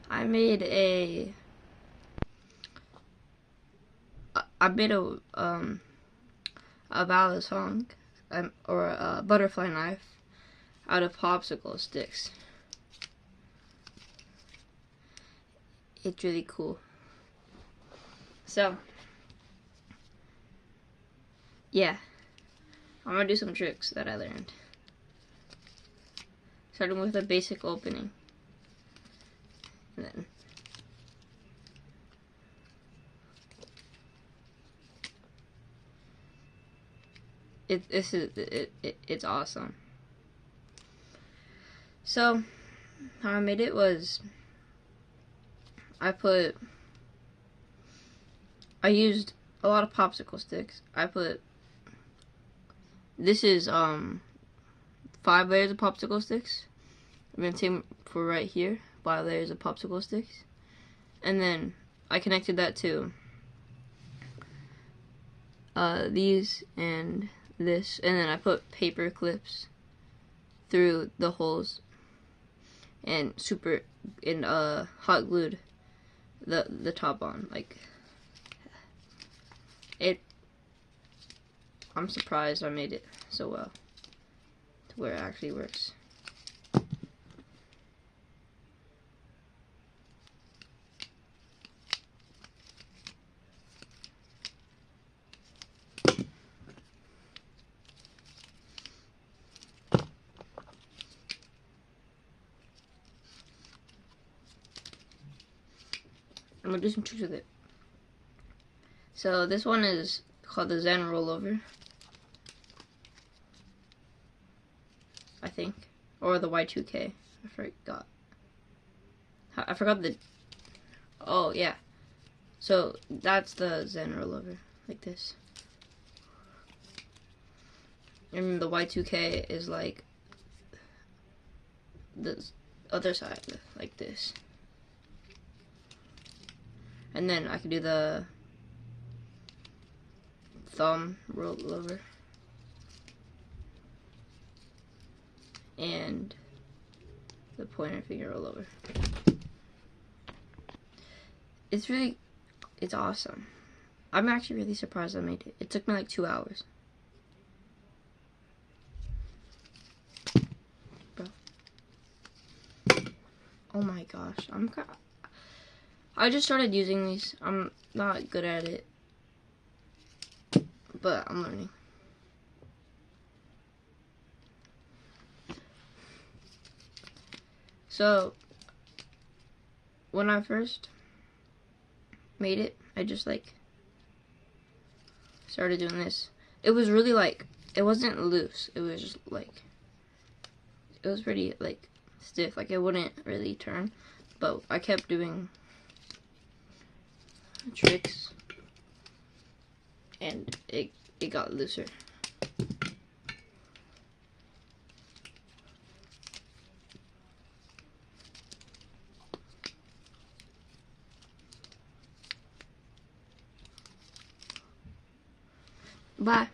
I made a I made a balisong or a butterfly knife out of popsicle sticks. It's really cool. So yeah, I'm gonna do some tricks that I learned. Starting with a basic opening. And then it's awesome. So how I made it was I used a lot of popsicle sticks. This is 5 layers of popsicle sticks. I'm gonna take for right here 5 layers of popsicle sticks, and then I connected that to these and this, and then I put paper clips through the holes and hot glued the top on. Like it, I'm surprised I made it so well to where it actually works. I'm gonna do some tricks with it. So this one is called the Zen rollover, I think, or the Y2K. I forgot. I forgot the. Oh yeah. So that's the Zen rollover, like this. And the Y2K is like the other side, like this. And then I can do the thumb rollover and the pointer finger rollover. It's awesome. I'm actually really surprised I made it. It took me like 2 hours. Bro. Oh my gosh, I just started using these. I'm not good at it, but I'm learning. So when I first made it, I just like started doing this. It was really like, it wasn't loose. It was just like, it was pretty like stiff. Like it wouldn't really turn, but I kept doing tricks and it got looser. Bye.